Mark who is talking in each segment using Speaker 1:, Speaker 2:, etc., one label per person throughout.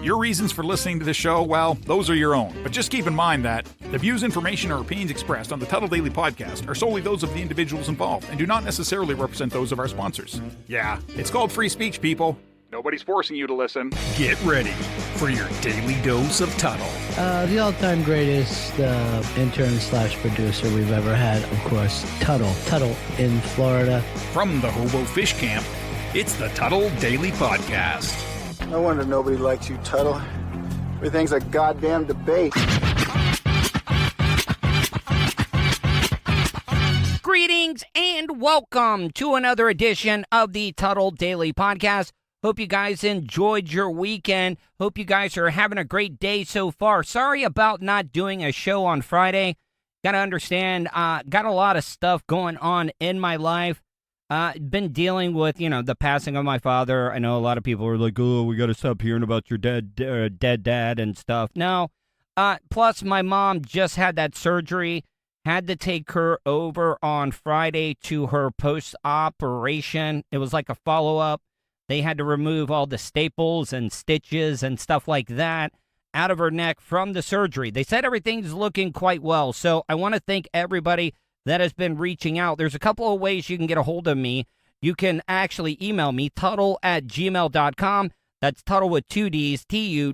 Speaker 1: Your reasons for listening to the show, well, those are your own. But just keep in mind that the views, information, or opinions expressed on the Tuddle Daily Podcast are solely those of the individuals involved and do not necessarily represent those of our sponsors. Yeah, it's called free speech, people. Nobody's forcing you to listen.
Speaker 2: Get ready for your daily dose of Tuddle.
Speaker 3: The all-time greatest intern/producer we've ever had, of course, Tuddle. Tuddle in Florida.
Speaker 2: From the Hobo Fish Camp, it's the Tuddle Daily Podcast.
Speaker 4: No wonder nobody likes you, Tuddle. Everything's a goddamn debate.
Speaker 5: Greetings and welcome to another edition of the Tuddle Daily Podcast. Hope you guys enjoyed your weekend. Hope you guys are having a great day so far. Sorry about not doing a show on Friday. Gotta understand, got a lot of stuff going on in my life. Been dealing with, the passing of my father. I know a lot of people are like, oh, we gotta stop hearing about your dead dad and stuff. No. Plus, my mom just had that surgery. Had to take her over on Friday to her post-operation. It was like a follow-up. They had to remove all the staples and stitches and stuff like that out of her neck from the surgery. They said everything's looking quite well. So I want to thank everybody that has been reaching out. There's a couple of ways you can get a hold of me. You can actually email me, tuddle@gmail.com. That's Tuddle with two Ds, Tuddle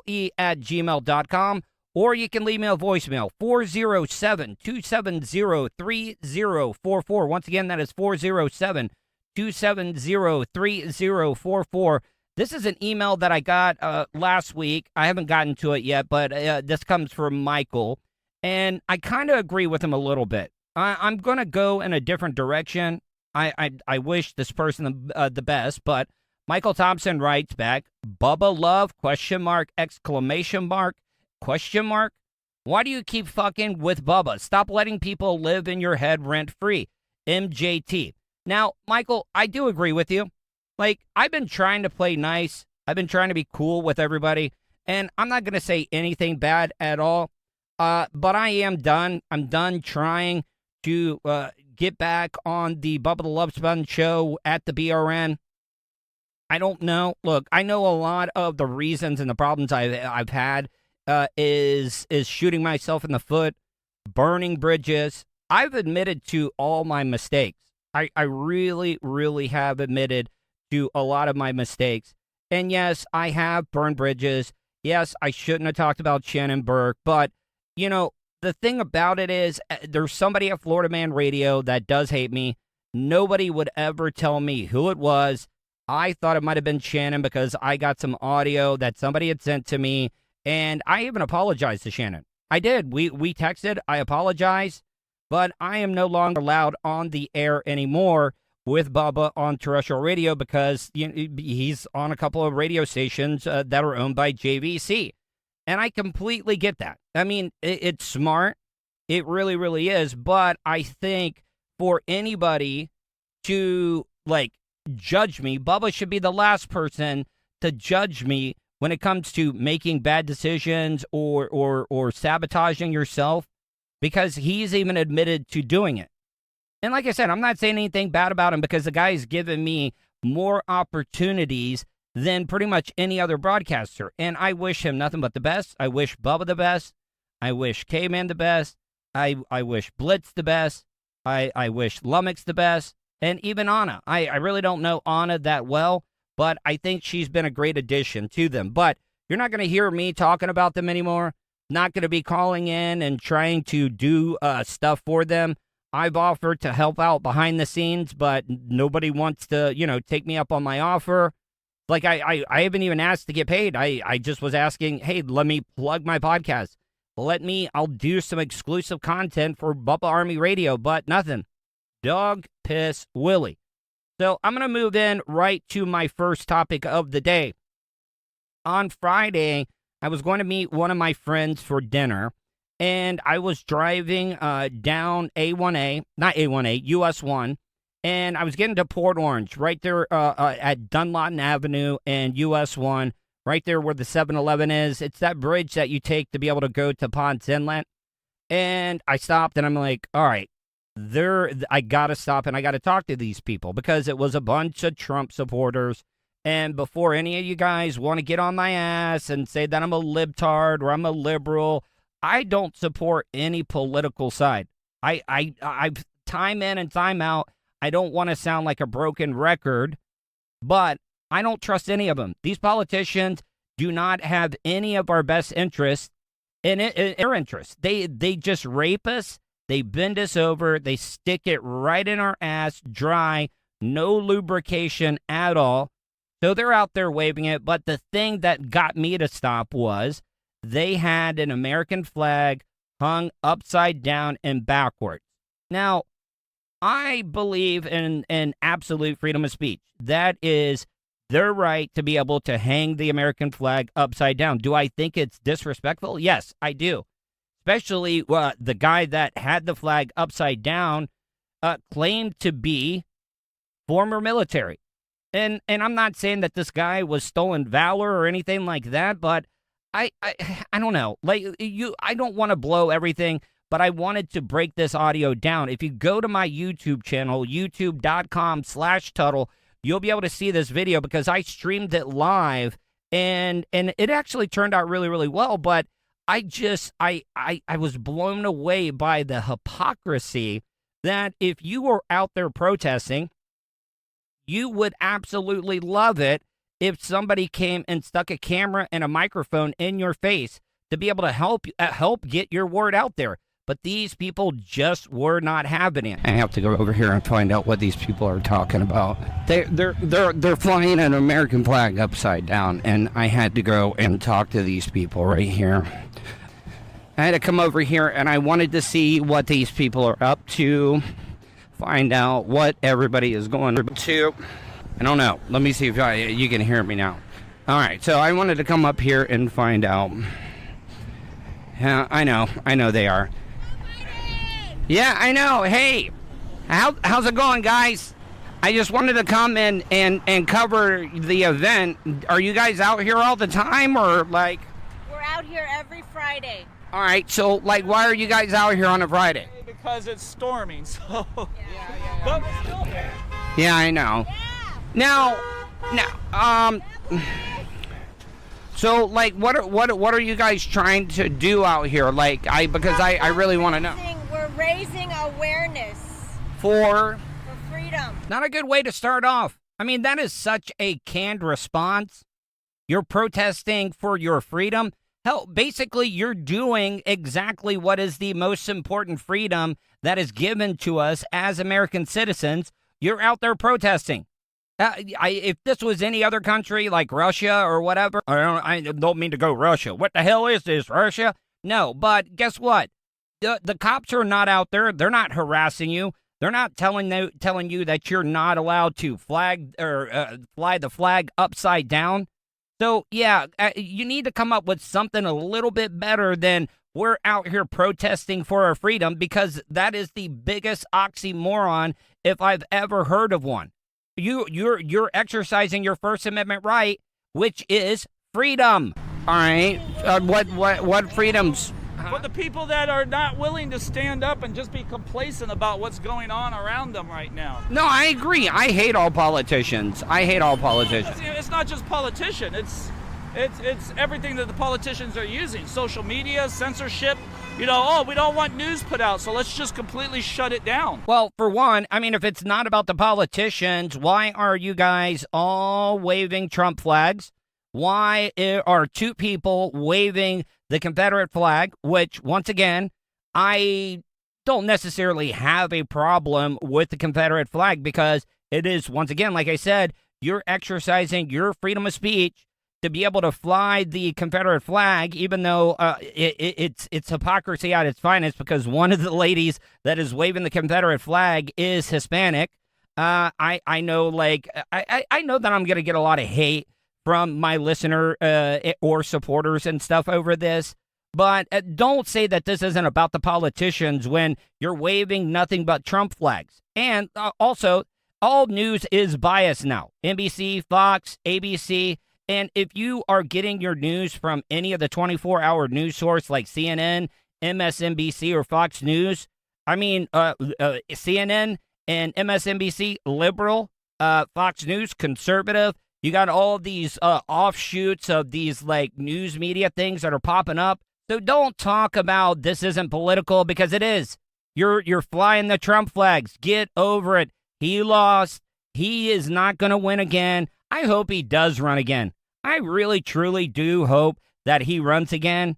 Speaker 5: @gmail.com. Or you can leave me a voicemail, 407-270-3044. Once again, that is 407-270-3044. This is an email that I got last week. I haven't gotten to it yet, but this comes from Michael. And I kind of agree with him a little bit. I'm going to go in a different direction. I wish this person the best, but Michael Thompson writes back, Bubba Love, ? Why do you keep fucking with Bubba? Stop letting people live in your head rent-free. MJT. Now, Michael, I do agree with you. Like, I've been trying to play nice. I've been trying to be cool with everybody. And I'm not going to say anything bad at all. But I am done. I'm done trying to get back on the Bubba the Love Sponge show at the BRN. I don't know. Look, I know a lot of the reasons and the problems I've had is shooting myself in the foot, burning bridges. I've admitted to all my mistakes. I really, really have admitted to a lot of my mistakes. And yes, I have burned bridges. Yes, I shouldn't have talked about Shannon Burke. But, the thing about it is there's somebody at Florida Man Radio that does hate me. Nobody would ever tell me who it was. I thought it might have been Shannon because I got some audio that somebody had sent to me. And I even apologized to Shannon. I did. We texted. I apologized. But I am no longer allowed on the air anymore with Bubba on terrestrial radio because he's on a couple of radio stations that are owned by JVC. And I completely get that. I mean, it's smart. It really, really is. But I think for anybody to, judge me, Bubba should be the last person to judge me when it comes to making bad decisions or sabotaging yourself, because he's even admitted to doing it. And like I said, I'm not saying anything bad about him because the guy's given me more opportunities than pretty much any other broadcaster. And I wish him nothing but the best. I wish Bubba the best. I wish K-Man the best. I wish Blitz the best. I wish Lummox the best. And even Anna. I really don't know Anna that well, but I think she's been a great addition to them. But you're not going to hear me talking about them anymore. Not going to be calling in and trying to do stuff for them. I've offered to help out behind the scenes, but nobody wants to, take me up on my offer. Like, I haven't even asked to get paid. I just was asking, hey, let me plug my podcast. I'll do some exclusive content for Bubba Army Radio, but nothing. Dog piss Willie. So I'm going to move in right to my first topic of the day. On Friday, I was going to meet one of my friends for dinner, and I was driving down US 1, and I was getting to Port Orange, right there at Dunlawton Avenue and US 1, right there where the 7-Eleven is. It's that bridge that you take to be able to go to Ponce Inlet. And I stopped, and I'm like, all right, I got to stop, and I got to talk to these people, because it was a bunch of Trump supporters, And before any of you guys want to get on my ass and say that I'm a libtard or I'm a liberal, I don't support any political side. I've time in and time out, I don't want to sound like a broken record, but I don't trust any of them. These politicians do not have any of our best interests in their interests. They just rape us. They bend us over. They stick it right in our ass, dry, no lubrication at all. So they're out there waving it. But the thing that got me to stop was they had an American flag hung upside down and backwards. Now, I believe in absolute freedom of speech. That is their right to be able to hang the American flag upside down. Do I think it's disrespectful? Yes, I do. Especially the guy that had the flag upside down claimed to be former military. And I'm not saying that this guy was stolen valor or anything like that, but I don't know. Like I don't want to blow everything, but I wanted to break this audio down. If you go to my YouTube channel, youtube.com/Tuddle, you'll be able to see this video because I streamed it live and it actually turned out really, really well. But I was blown away by the hypocrisy that if you were out there protesting, you would absolutely love it if somebody came and stuck a camera and a microphone in your face to be able to help get your word out there. But these people just were not having it. I have to go over here and find out what these people are talking about. They're flying an American flag upside down, and I had to go and talk to these people right here. I had to come over here, and I wanted to see what these people are up to, find out what everybody is going to. I don't know. Let me see if you can hear me now. All right, so I wanted to come up here and find out. I know they are. Yeah, I know. Hey, how's it going, guys? I just wanted to come in and cover the event. Are you guys out here all the time, or like?
Speaker 6: We're out here every Friday.
Speaker 5: All right, so like, why are you guys out here on a Friday?
Speaker 7: Because it's storming, so.
Speaker 6: Yeah.
Speaker 7: But we're still here.
Speaker 5: Yeah, I know.
Speaker 6: Yeah.
Speaker 5: Now, so like, what are you guys trying to do out here? Like, because I really want to know.
Speaker 6: We're raising awareness
Speaker 5: For
Speaker 6: freedom.
Speaker 5: not a good way to start off. I mean, that is such a canned response. You're protesting for your freedom. Hell, basically, you're doing exactly what is the most important freedom that is given to us as American citizens. You're out there protesting. If this was any other country like Russia or whatever, I don't mean to go Russia. What the hell is this, Russia? No, but guess what? The cops are not out there. They're not harassing you. They're not telling you that you're not allowed to fly the flag upside down. So, yeah, you need to come up with something a little bit better than we're out here protesting for our freedom, because that is the biggest oxymoron if I've ever heard of one. You're exercising your First Amendment right, which is freedom. All right. What freedoms?
Speaker 7: For the people that are not willing to stand up and just be complacent about what's going on around them right now.
Speaker 5: No, I agree. I hate all politicians.
Speaker 7: It's not just politicians. It's everything that the politicians are using. Social media, censorship. We don't want news put out, so let's just completely shut it down.
Speaker 5: Well, for one, I mean, if it's not about the politicians, why are you guys all waving Trump flags? Why are two people waving the Confederate flag, which, once again, I don't necessarily have a problem with the Confederate flag, because it is, once again, like I said, you're exercising your freedom of speech to be able to fly the Confederate flag, even though it's hypocrisy at its finest, because one of the ladies that is waving the Confederate flag is Hispanic. I know that I'm going to get a lot of hate from my listener or supporters and stuff over this, but don't say that this isn't about the politicians when you're waving nothing but Trump flags. And also, all news is biased now. NBC, Fox, ABC. And if you are getting your news from any of the 24-hour news source like CNN, MSNBC, or Fox News, I mean, CNN and MSNBC, liberal, Fox News, conservative, You got all these offshoots of these like news media things that are popping up. So don't talk about this isn't political, because it is. You're flying the Trump flags. Get over it. He lost. He is not going to win again. I hope he does run again. I really, truly do hope that he runs again.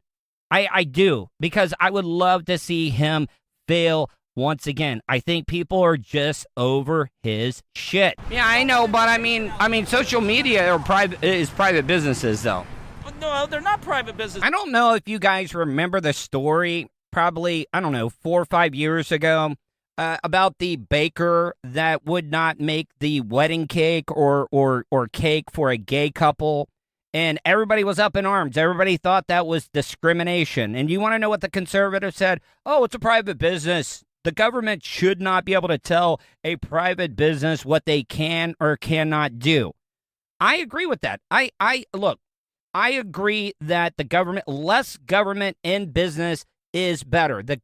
Speaker 5: I do, because I would love to see him fail once again. I think people are just over his shit. Yeah, I know, but I mean, social media is private businesses, though.
Speaker 7: No, they're not private business.
Speaker 5: I don't know if you guys remember the story, probably, 4 or 5 years ago, about the baker that would not make the wedding cake or cake for a gay couple. And everybody was up in arms. Everybody thought that was discrimination. And you want to know what the conservatives said? Oh, it's a private business. The government should not be able to tell a private business what they can or cannot do. I agree with that. I agree that the government, less government in business is better. The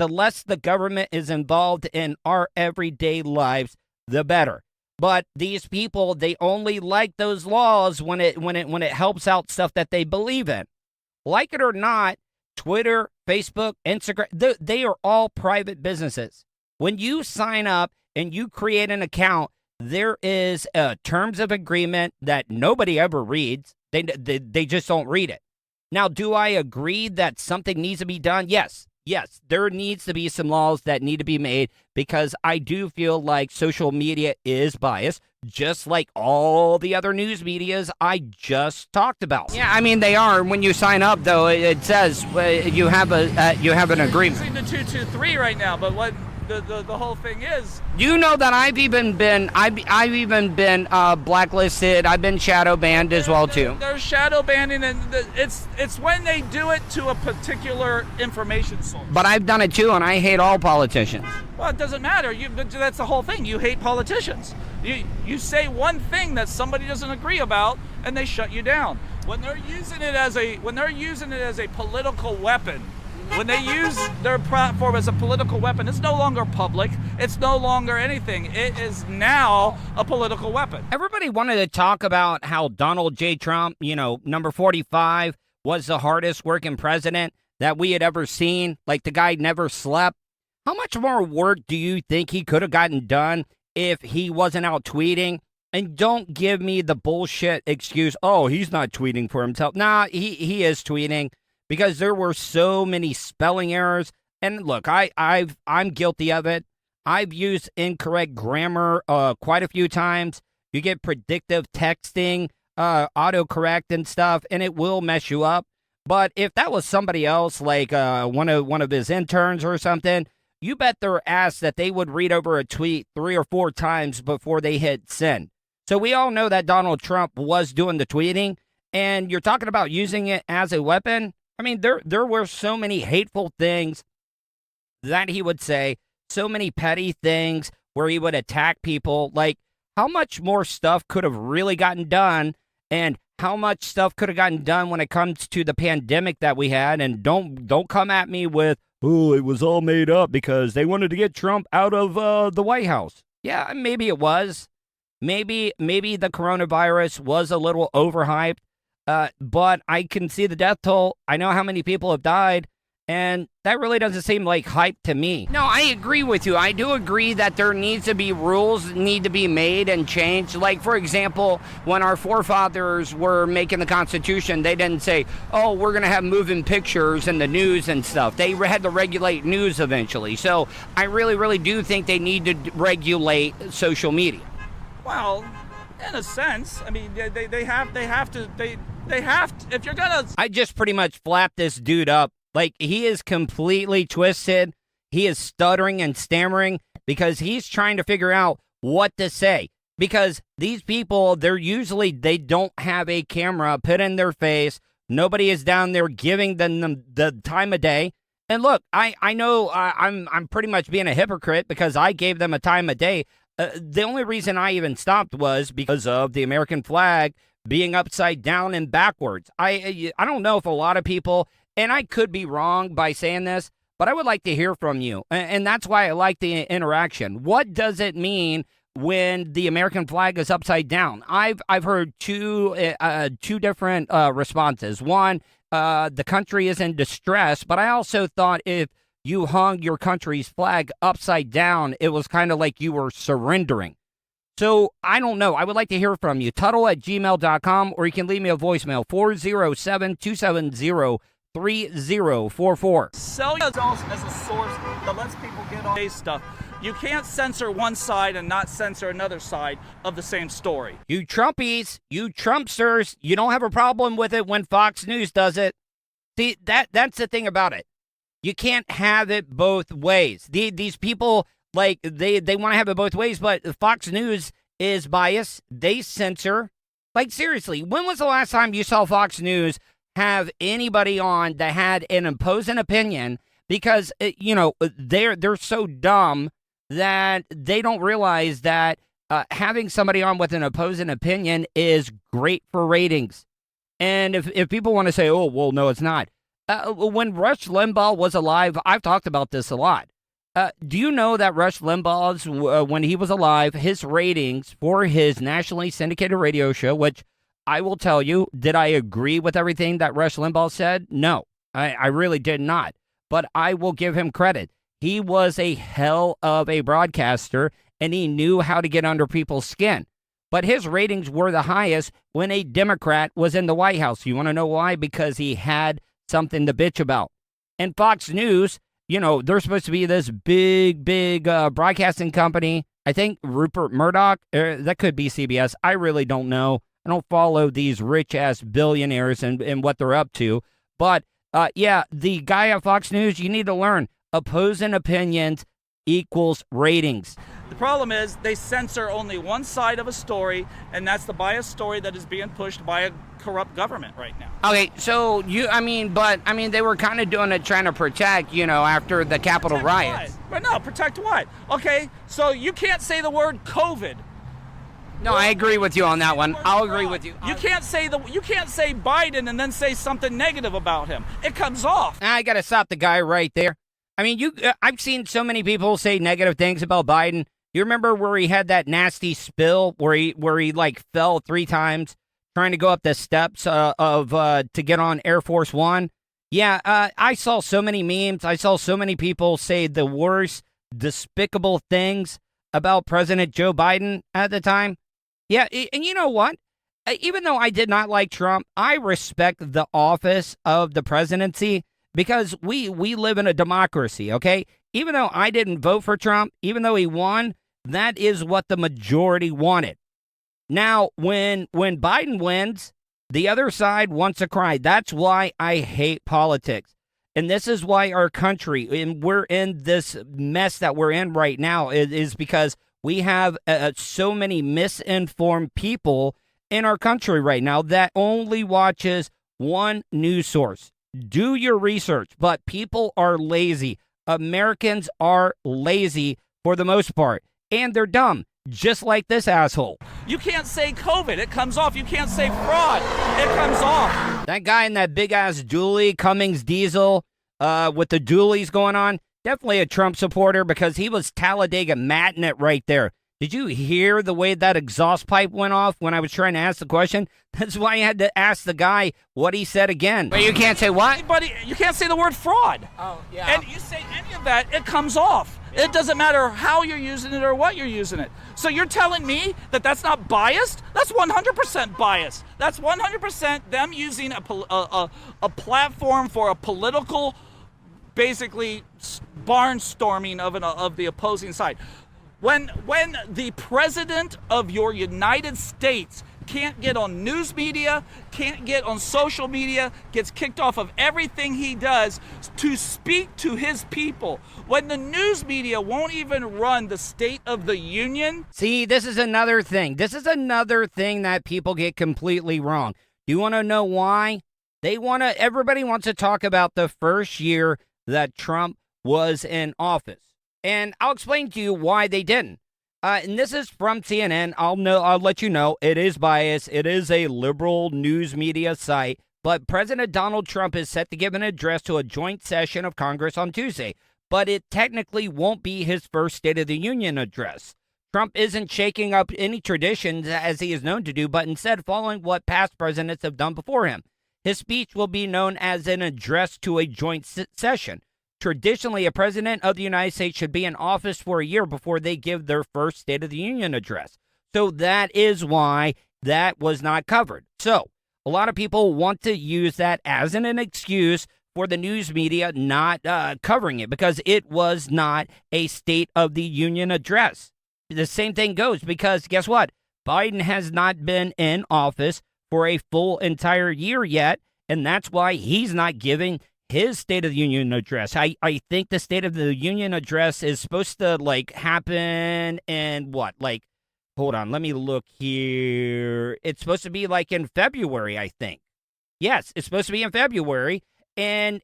Speaker 5: less the government is involved in our everyday lives, the better. But these people, they only like those laws when it helps out stuff that they believe in. Like it or not, Twitter, Facebook, Instagram, they are all private businesses. When you sign up and you create an account, there is terms of agreement that nobody ever reads. They just don't read it. Now, do I agree that something needs to be done? Yes, there needs to be some laws that need to be made, because I do feel like social media is biased, just like all the other news medias I just talked about. Yeah, they are. When you sign up, though, it says you have an agreement.
Speaker 7: Using the 223 right now, but what the whole thing is.
Speaker 5: You know that I've even been blacklisted. I've been shadow banned as well too.
Speaker 7: There's shadow banning, and it's when they do it to a particular information source.
Speaker 5: But I've done it too, and I hate all politicians.
Speaker 7: Well, it doesn't matter. But that's the whole thing. You hate politicians. You say one thing that somebody doesn't agree about, and they shut you down. When they're using it as a political weapon. When they use their platform as a political weapon, it's no longer public. It's no longer anything. It is now a political weapon.
Speaker 5: Everybody wanted to talk about how Donald J. Trump, number 45, was the hardest working president that we had ever seen. Like, the guy never slept. How much more work do you think he could have gotten done if he wasn't out tweeting? And don't give me the bullshit excuse, oh, he's not tweeting for himself. Nah, he is tweeting. Because there were so many spelling errors. And look, I'm guilty of it. I've used incorrect grammar quite a few times. You get predictive texting, autocorrect and stuff, and it will mess you up. But if that was somebody else, like one of his interns or something, you bet their ass that they would read over a tweet 3 or 4 times before they hit send. So we all know that Donald Trump was doing the tweeting, and you're talking about using it as a weapon. There were so many hateful things that he would say, so many petty things where he would attack people. Like, how much more stuff could have really gotten done, and how much stuff could have gotten done when it comes to the pandemic that we had? And don't come at me with, oh, it was all made up because they wanted to get Trump out of the White House. Yeah, maybe it was. Maybe the coronavirus was a little overhyped. But I can see the death toll. I know how many people have died, and that really doesn't seem like hype to me. No, I agree with you. I do agree that there needs to be rules that need to be made and changed. Like, for example, when our forefathers were making the Constitution, they didn't say, oh, we're going to have moving pictures in the news and stuff. They had to regulate news eventually. So I really, really do think they need to regulate social media.
Speaker 7: Well, in a sense, they have to, if you're gonna...
Speaker 5: I just pretty much flapped this dude up. Like, he is completely twisted. He is stuttering and stammering because he's trying to figure out what to say. Because these people, they don't have a camera put in their face. Nobody is down there giving them the time of day. And look, I know I'm pretty much being a hypocrite because I gave them a time of day. The only reason I even stopped was because of the American flag being upside down and backwards. I don't know if a lot of people, and I could be wrong by saying this, but I would like to hear from you. And that's why I like the interaction. What does it mean when the American flag is upside down. I've heard two different responses. One, the country is in distress, but I also thought if you hung your country's flag upside down, it was kind of like you were surrendering. So I don't know. I would like to hear from you. Tuddle@gmail.com, or you can leave me a voicemail, 407-270-3044.
Speaker 7: Sell yourself as a source that lets people get on stuff. You can't censor one side and not censor another side of the same story.
Speaker 5: You Trumpies, you Trumpsters, you don't have a problem with it when Fox News does it. See, that's the thing about it. You can't have it both ways. These people, like, they want to have it both ways, but Fox News is biased. They censor. Like, seriously, when was the last time you saw Fox News have anybody on that had an opposing opinion? Because, they're so dumb that they don't realize that having somebody on with an opposing opinion is great for ratings. And if people want to say, oh, well, no, it's not. When Rush Limbaugh was alive, I've talked about this a lot. Do you know that Rush Limbaugh's, when he was alive, his ratings for his nationally syndicated radio show, which I will tell you, did I agree with everything that Rush Limbaugh said? No, I really did not. But I will give him credit. He was a hell of a broadcaster, and he knew how to get under people's skin. But his ratings were the highest when a Democrat was in the White House. You want to know why? Because he had something to bitch about. And Fox News, they're supposed to be this big broadcasting company. I think Rupert Murdoch, that could be CBS. I really don't know. I don't follow these rich-ass billionaires and what they're up to. But, the guy at Fox News, you need to learn. Opposing opinions equals ratings.
Speaker 7: The problem is they censor only one side of a story, and that's the biased story that is being pushed by a corrupt government right now.
Speaker 5: Okay, so they were kind of doing it trying to protect, after the Capitol riots.
Speaker 7: But no, protect what? Okay, so you can't say the word COVID.
Speaker 5: No, I agree with you on that one. I'll agree with you.
Speaker 7: You can't say Biden and then say something negative about him. It comes off.
Speaker 5: I got to stop the guy right there. I mean, I've seen so many people say negative things about Biden. You remember where he had that nasty spill where he like fell 3 times trying to go up the steps to get on Air Force One? Yeah, I saw so many memes. I saw so many people say the worst despicable things about President Joe Biden at the time. Yeah, and you know what? Even though I did not like Trump, I respect the office of the presidency because we live in a democracy, okay? Even though I didn't vote for Trump, even though he won, that is what the majority wanted. Now, when Biden wins, the other side wants to cry. That's why I hate politics. And this is why our country, and we're in this mess that we're in right now, is because we have so many misinformed people in our country right now that only watches one news source. Do your research, but people are lazy. Americans are lazy for the most part, and they're dumb, just like this asshole.
Speaker 7: You can't say COVID. It comes off. You can't say fraud. It comes off.
Speaker 5: That guy in that big-ass dually, Cummings diesel, with the dualies going on, definitely a Trump supporter because he was Talladega matting it right there. Did you hear the way that exhaust pipe went off when I was trying to ask the question? That's why I had to ask the guy what he said again. But you can't say what?
Speaker 7: Buddy, you can't say the word fraud.
Speaker 5: Oh, yeah.
Speaker 7: And you say any of that, it comes off. Yeah. It doesn't matter how you're using it or what you're using it. So you're telling me that that's not biased? That's 100% biased. That's 100% them using a platform for a political, basically, barnstorming of the opposing side. When the president of your United States can't get on news media, can't get on social media, gets kicked off of everything he does to speak to his people, when the news media won't even run the State of the Union.
Speaker 5: See, this is another thing. This is another thing that people get completely wrong. You want to know why? Everybody wants to talk about the first year that Trump was in office. And I'll explain to you why they didn't. And this is from CNN. I'll let you know it is biased. It is a liberal news media site. But President Donald Trump is set to give an address to a joint session of Congress on Tuesday. But it technically won't be his first State of the Union address. Trump isn't shaking up any traditions as he is known to do, but instead following what past presidents have done before him. His speech will be known as an address to a joint session. Traditionally, a president of the United States should be in office for a year before they give their first State of the Union address. So that is why that was not covered. So a lot of people want to use that as an excuse for the news media not covering it because it was not a State of the Union address. The same thing goes because guess what? Biden has not been in office for a full entire year yet, and that's why he's not giving his State of the Union address. I think the State of the Union address is supposed to happen in what? Hold on, let me look here. It's supposed to be in February, I think. Yes, it's supposed to be in February. And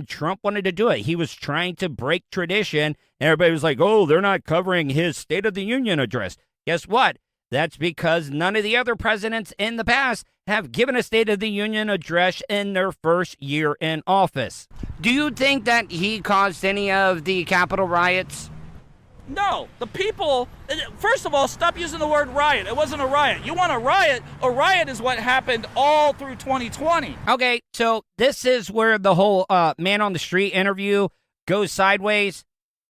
Speaker 5: Trump wanted to do it. He was trying to break tradition. And everybody was like, oh, they're not covering his State of the Union address. Guess what? That's because none of the other presidents in the past have given a State of the Union address in their first year in office. Do you think that he caused any of the Capitol riots?
Speaker 7: No, the people, first of all, stop using the word riot. It wasn't a riot. You want a riot? A riot is what happened all through 2020.
Speaker 5: Okay, so this is where the whole man on the street interview goes sideways.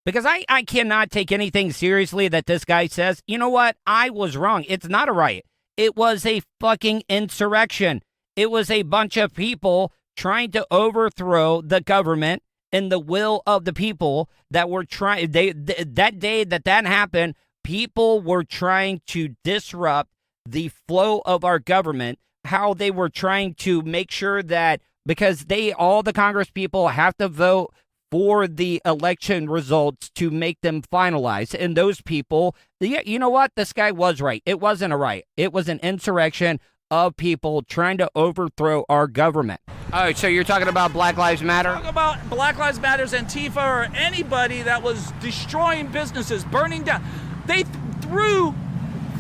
Speaker 5: Because I cannot take anything seriously that this guy says. You know what? I was wrong. It's not a riot. It was a fucking insurrection. It was a bunch of people trying to overthrow the government and the will of the people that were trying. That day that happened, people were trying to disrupt the flow of our government. How they were trying to make sure that because all the Congress people have to vote for the election results to make them finalized. And those people, you know what? This guy was right. It wasn't a riot. It was an insurrection of people trying to overthrow our government. All right, so you're talking about Black Lives Matter?
Speaker 7: Talk about Black Lives Matters, Antifa, or anybody that was destroying businesses, burning down. They threw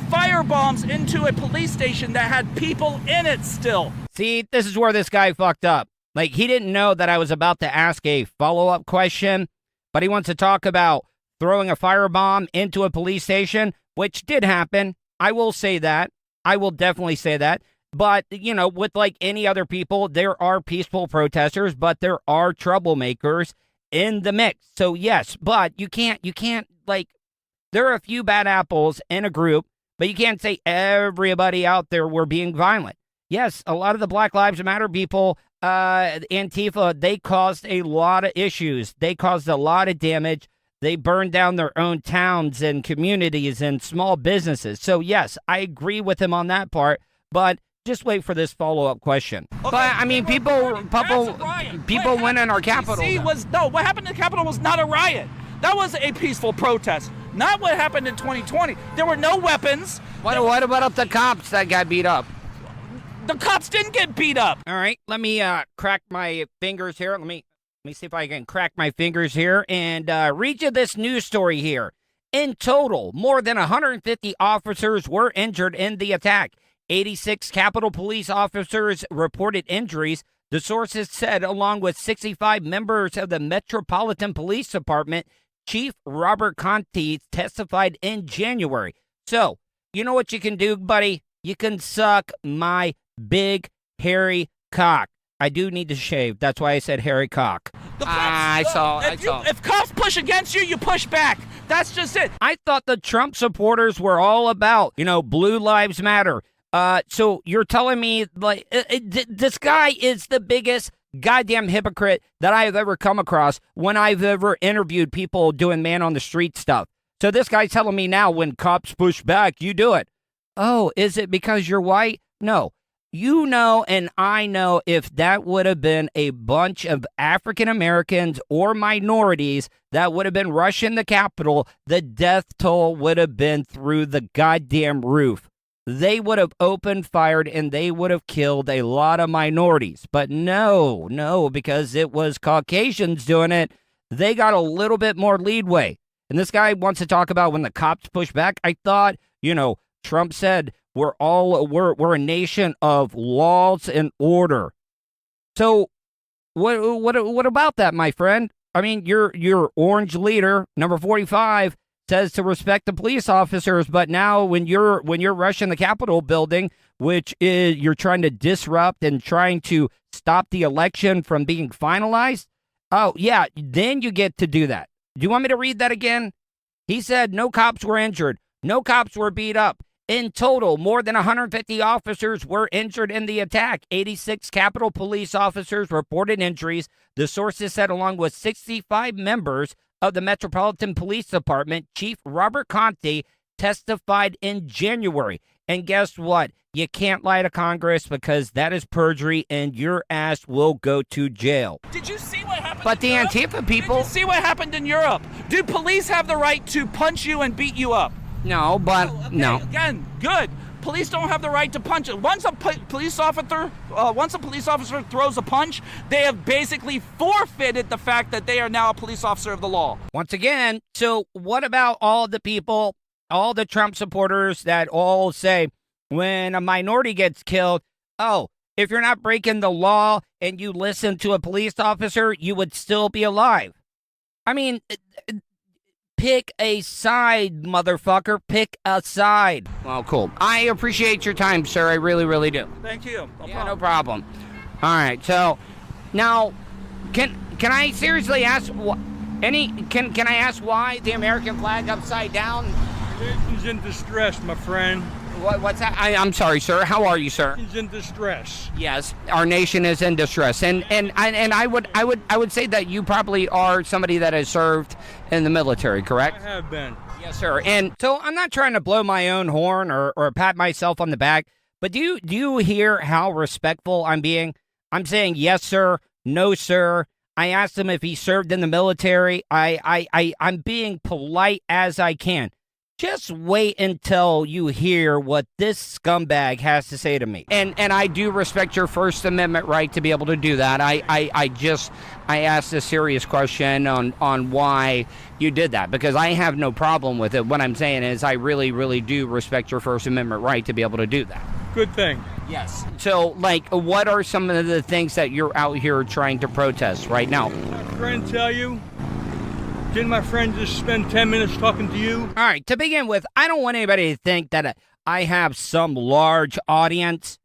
Speaker 7: firebombs into a police station that had people in it still.
Speaker 5: See, this is where this guy fucked up. He didn't know that I was about to ask a follow-up question, but he wants to talk about throwing a firebomb into a police station, which did happen. I will say that. I will definitely say that. But, with any other people, there are peaceful protesters, but there are troublemakers in the mix. So, yes, but you can't, there are a few bad apples in a group, but you can't say everybody out there were being violent. Yes, a lot of the Black Lives Matter people, Antifa, they caused a lot of issues. They caused a lot of damage. They burned down their own towns and communities and small businesses. So, yes, I agree with him on that part, but just wait for this follow-up question. Okay, but, I mean, people went in our Capitol.
Speaker 7: What happened in the Capitol was not a riot. That was a peaceful protest, not what happened in 2020. There were no weapons.
Speaker 5: What about the cops that got beat up?
Speaker 7: The cops didn't get beat up.
Speaker 5: All right, let me crack my fingers here. Let me see if I can crack my fingers here and read you this news story here. In total, more than 150 officers were injured in the attack. 86 Capitol Police officers reported injuries, the sources said, along with 65 members of the Metropolitan Police Department. Chief Robert Conti testified in January. So, you know what you can do, buddy? You can suck my big, hairy cock. I do need to shave. That's why I said hairy cock. I saw.
Speaker 7: If cops push against you, you push back. That's just it.
Speaker 5: I thought the Trump supporters were all about, Blue Lives Matter. So you're telling me, this guy is the biggest goddamn hypocrite that I have ever come across when I've ever interviewed people doing man on the street stuff. So this guy's telling me now when cops push back, you do it. Oh, is it because you're white? No. And I know if that would have been a bunch of African Americans or minorities that would have been rushing the Capitol, the death toll would have been through the goddamn roof. They would have opened fired and they would have killed a lot of minorities. But no, because it was Caucasians doing it, they got a little bit more leadway. And this guy wants to talk about when the cops push back. I thought, Trump said we're a nation of laws and order. So what about that, my friend? I mean, your orange leader, number 45, says to respect the police officers, but now when you're rushing the Capitol building, which is you're trying to disrupt and trying to stop the election from being finalized, oh yeah, then you get to do that. Do you want me to read that again? He said no cops were injured, no cops were beat up. In total, more than 150 officers were injured in the attack. 86 Capitol Police officers reported injuries, the sources said, along with 65 members of the Metropolitan Police Department. Chief Robert Conte testified in January. And guess what? You can't lie to Congress because that is perjury and your ass will go to jail.
Speaker 7: Did you see what happened
Speaker 5: But the
Speaker 7: in Europe?
Speaker 5: Antifa people...
Speaker 7: Did you see what happened in Europe? Do police have the right to punch you and beat you up?
Speaker 5: No, but
Speaker 7: Okay,
Speaker 5: no.
Speaker 7: Again, good. Police don't have the right to punch. Once a police officer throws a punch, they have basically forfeited the fact that they are now a police officer of the law.
Speaker 5: Once again, so what about all the people, all the Trump supporters that all say when a minority gets killed, oh, if you're not breaking the law and you listen to a police officer, you would still be alive? I mean, pick a side, motherfucker. Pick a side. Well, cool. I appreciate your time, sir. I really, really do.
Speaker 7: Thank you.
Speaker 5: No problem. All right. So now, can I seriously ask can I ask why the American flag upside down?
Speaker 8: Nation's in distress, my friend.
Speaker 5: What's that? I'm sorry, sir. How are you, sir?
Speaker 8: Nation's in distress.
Speaker 5: Yes, our nation is in distress, and I would say that you probably are somebody that has served in the military, correct?
Speaker 8: I have been.
Speaker 5: Yes, sir. And so I'm not trying to blow my own horn or pat myself on the back, but do you hear how respectful I'm being? I'm saying yes, sir, no, sir. I asked him if he served in the military. I'm being polite as I can. Just wait until you hear what this scumbag has to say to me. And I do respect your First Amendment right to be able to do that. I asked a serious question on why you did that, because I have no problem with it. What I'm saying is I really, really do respect your First Amendment right to be able to do that.
Speaker 8: Good thing.
Speaker 5: Yes. So, like, what are some of the things that you're out here trying to protest right now?
Speaker 8: My friend tell you? Didn't my friend just spend 10 minutes talking to you?
Speaker 5: All right, to begin with, I don't want anybody to think that I have some large audience,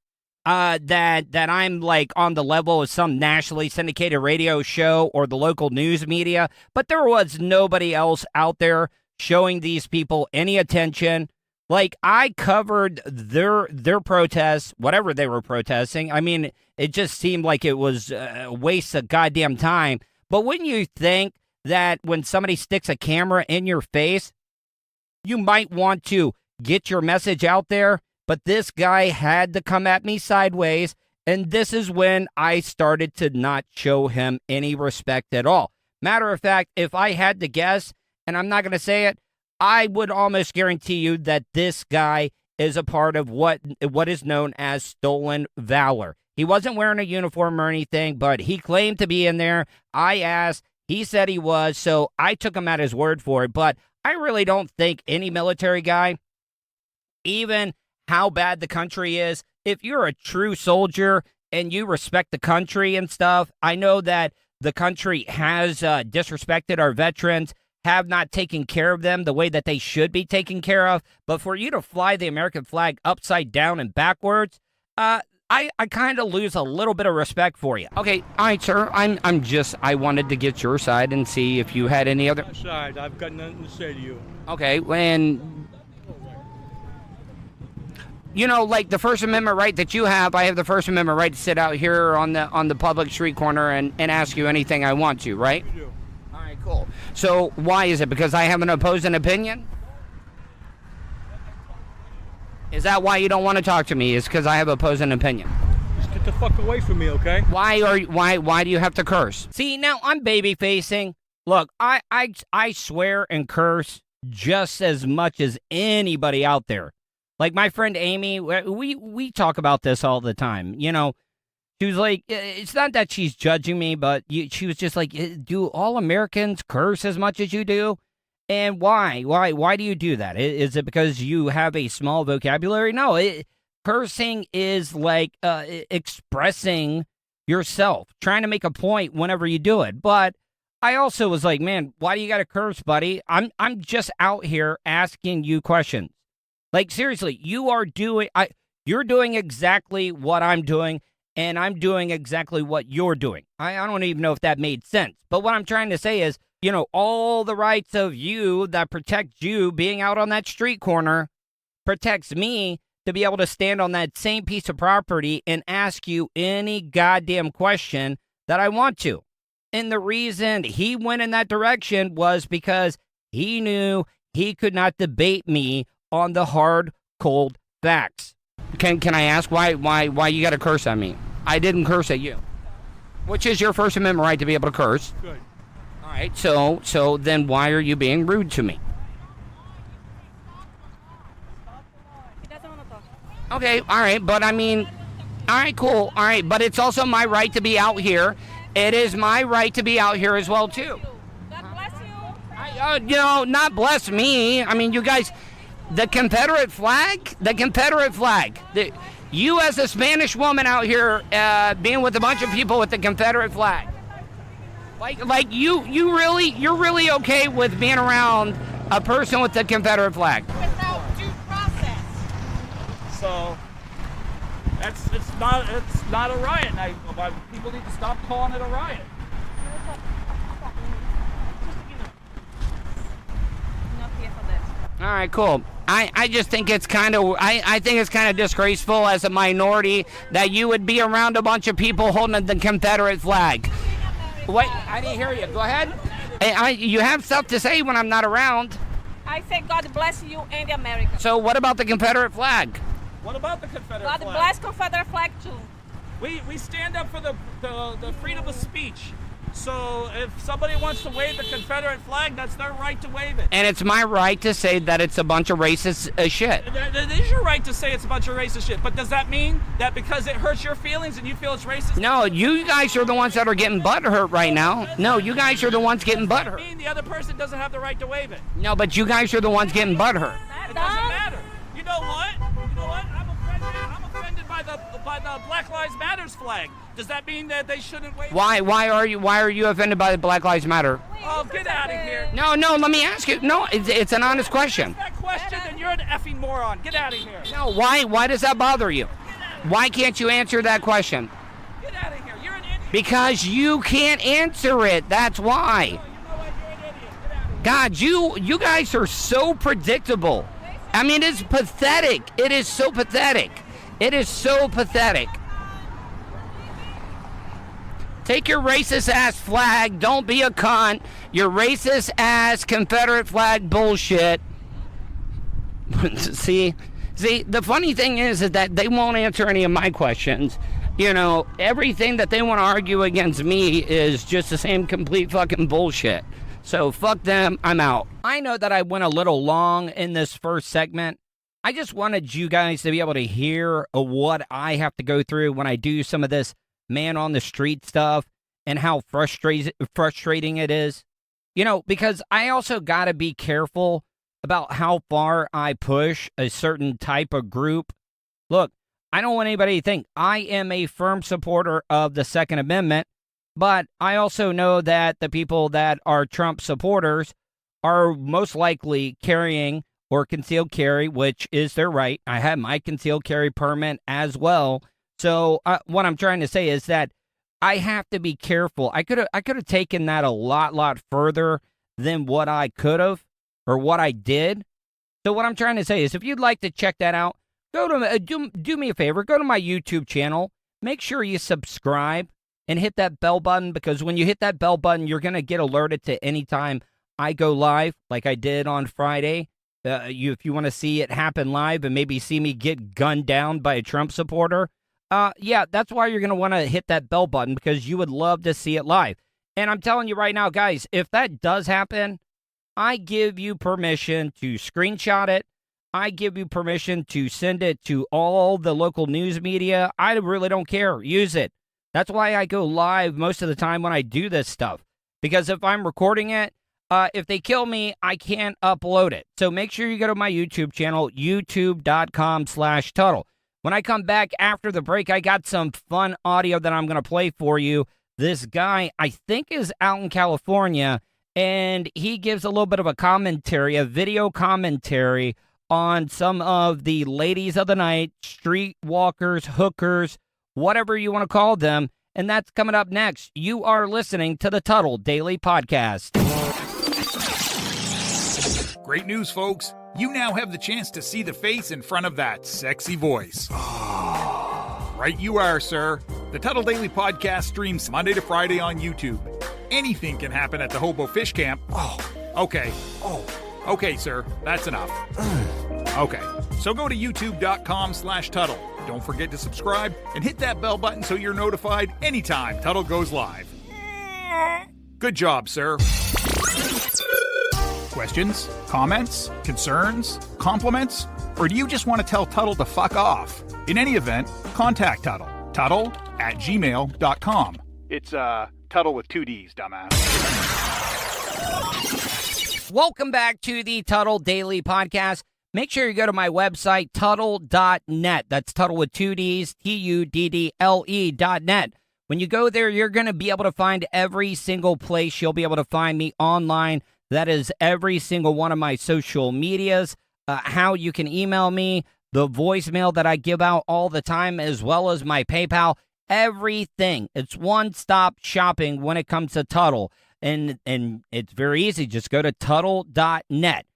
Speaker 5: that I'm like on the level of some nationally syndicated radio show or the local news media, but there was nobody else out there showing these people any attention. Like, I covered their protests, whatever they were protesting. I mean, it just seemed like it was a waste of goddamn time. But wouldn't you think that when somebody sticks a camera in your face, you might want to get your message out there? But this guy had to come at me sideways, and this is when I started to not show him any respect at all. Matter of fact, if I had to guess, and I'm not going to say it, I would almost guarantee you that this guy is a part of what is known as stolen valor. He wasn't wearing a uniform or anything, but he claimed to be in there. I asked. He said he was, so I took him at his word for it. But I really don't think any military guy, even how bad the country is, if you're a true soldier and you respect the country and stuff, I know that the country has disrespected our veterans, have not taken care of them the way that they should be taken care of. But for you to fly the American flag upside down and backwards, I kind of lose a little bit of respect for you. Okay, all right, sir. I wanted to get your side and see if you had any other...
Speaker 8: My side. I've got nothing to say to you.
Speaker 5: Okay, and... You know, like the First Amendment right that you have, I have the First Amendment right to sit out here on the public street corner and ask you anything I want to, right?
Speaker 8: You do.
Speaker 5: All right, cool. So why is it? Because I have an opposing opinion? Is that why you don't want to talk to me? Is because I have opposing opinion?
Speaker 8: Just get the fuck away from me, okay?
Speaker 5: Why do you have to curse? See, now I'm baby facing. Look, I swear and curse just as much as anybody out there. Like my friend Amy, we talk about this all the time. You know, she was like, it's not that she's judging me, but she was just like, do all Americans curse as much as you do? And why? Why do you do that? Is it because you have a small vocabulary? No, cursing is like expressing yourself, trying to make a point whenever you do it. But I also was like, man, why do you got to curse, buddy? I'm just out here asking you questions. Like, seriously, you're doing exactly what I'm doing, and I'm doing exactly what you're doing. I don't even know if that made sense. But what I'm trying to say is, all the rights of you that protect you being out on that street corner protects me to be able to stand on that same piece of property and ask you any goddamn question that I want to. And the reason he went in that direction was because he knew he could not debate me on the hard, cold facts. Can I ask why you got to curse at me? I didn't curse at you. Which is your First Amendment right to be able to curse.
Speaker 8: Good.
Speaker 5: All right, so then why are you being rude to me? Okay, all right, but I mean, all right, cool, all right, but it's also my right to be out here. It is my right to be out here as well, too.
Speaker 6: God bless you.
Speaker 5: Not bless me. I mean, you guys, the Confederate flag, you as a Spanish woman out here being with a bunch of people with the Confederate flag. Like you're really okay with being around a person with the Confederate flag.
Speaker 6: Without due process.
Speaker 7: So it's not a riot. People need to stop calling it a riot.
Speaker 6: Not here for this.
Speaker 5: All right, cool. I just think it's kind of I think it's kind of disgraceful as a minority that you would be around a bunch of people holding the Confederate flag. Wait, I didn't hear you. Go ahead. You have stuff to say when I'm not around.
Speaker 6: I say God bless you and America.
Speaker 5: So what about the Confederate flag?
Speaker 7: What about the Confederate
Speaker 6: God
Speaker 7: flag?
Speaker 6: bless Confederate flag too.
Speaker 7: We stand up for the freedom of speech. So if somebody wants to wave the Confederate flag, that's their right to wave it.
Speaker 5: And it's my right to say that it's a bunch of racist shit.
Speaker 7: It is your right to say it's a bunch of racist shit, but does that mean that because it hurts your feelings and you feel it's racist?
Speaker 5: No, you guys are the ones that are getting butthurt right now. No, you guys are the ones getting
Speaker 7: Does that
Speaker 5: butthurt.
Speaker 7: mean the other person doesn't have the right to wave it?
Speaker 5: No, but you guys are the ones getting butthurt.
Speaker 7: It doesn't matter. You know what? I'm offended by the Black Lives Matters flag. Does that mean that they shouldn't wave?
Speaker 5: Why are you offended by the Black Lives Matter?
Speaker 7: Oh, get out of here.
Speaker 5: No, let me ask you. No, it's an honest question.
Speaker 7: That question, then you're an effing moron. Get out of here.
Speaker 5: No, why does that bother you? Why can't you answer that question?
Speaker 7: Get out of here. You're an idiot.
Speaker 5: Because you can't answer it. That's why.
Speaker 7: You know what? You're an idiot. Get out of here.
Speaker 5: God, you guys are so predictable. I mean, it's pathetic. It is so pathetic. It is so pathetic. Take your racist ass flag. Don't be a cunt. Your racist ass Confederate flag bullshit. See, the funny thing is that they won't answer any of my questions. Everything that they want to argue against me is just the same complete fucking bullshit. So fuck them. I'm out. I know that I went a little long in this first segment. I just wanted you guys to be able to hear what I have to go through when I do some of this man on the street stuff and how frustrating it is. Because I also got to be careful about how far I push a certain type of group. Look, I don't want anybody to think I am a firm supporter of the Second Amendment, but I also know that the people that are Trump supporters are most likely carrying or concealed carry, which is their right. I have my concealed carry permit as well. So what I'm trying to say is that I have to be careful. I could have taken that a lot further than what I could have or what I did. So what I'm trying to say is if you'd like to check that out, go to do me a favor. Go to my YouTube channel. Make sure you subscribe and hit that bell button, because when you hit that bell button, you're going to get alerted to any time I go live like I did on Friday. If you want to see it happen live and maybe see me get gunned down by a Trump supporter, that's why you're going to want to hit that bell button, because you would love to see it live. And I'm telling you right now, guys, if that does happen, I give you permission to screenshot it. I give you permission to send it to all the local news media. I really don't care. Use it. That's why I go live most of the time when I do this stuff, because if I'm recording it, if they kill me, I can't upload it. So make sure you go to my YouTube channel, youtube.com/Tuddle. When I come back after the break, I got some fun audio that I'm going to play for you This guy, I think, is out in California, and he gives a little bit of a commentary, a video commentary on some of the ladies of the night, street walkers, hookers, whatever you want to call them. And that's coming up next. You are listening to the Tuddle Daily Podcast.
Speaker 1: Great news, folks. You now have the chance to see the face in front of that sexy voice. Right you are, sir. The Tuddle Daily Podcast streams Monday to Friday on YouTube. Anything can happen at the Hobo Fish Camp. Okay, sir. That's enough. Okay, so go to youtube.com/Tuddle. Don't forget to subscribe and hit that bell button so you're notified anytime Tuddle goes live. Good job, sir. Questions? Comments? Concerns? Compliments? Or do you just want to tell Tuddle to fuck off? In any event, contact Tuddle. Tuddle@gmail.com. It's, Tuddle with 2 Ds, dumbass.
Speaker 5: Welcome back to the Tuddle Daily Podcast. Make sure you go to my website, Tuddle.net. That's Tuddle with 2 Ds, TUDDLE.net. When you go there, you're going to be able to find every single place you'll be able to find me online. That is every single one of my social medias, how you can email me, the voicemail that I give out all the time, as well as my PayPal, everything. It's one-stop shopping when it comes to Tuddle. And it's very easy. Just go to Tuddle.net.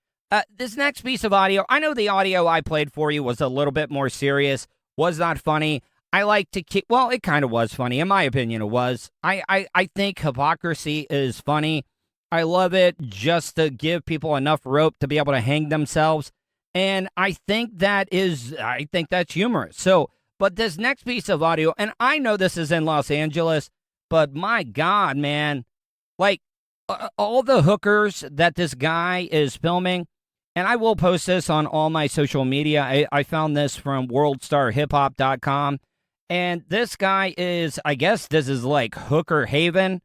Speaker 5: This next piece of audio, I know the audio I played for you was a little bit more serious, was not funny. I like to keep, well, it kind of was funny. In my opinion, it was. I think hypocrisy is funny. I love it just to give people enough rope to be able to hang themselves. And I think that's humorous. So, but this next piece of audio, and I know this is in Los Angeles, but my God, man, like all the hookers that this guy is filming, and I will post this on all my social media. I found this from worldstarhiphop.com. And this guy is, I guess this is like hooker haven,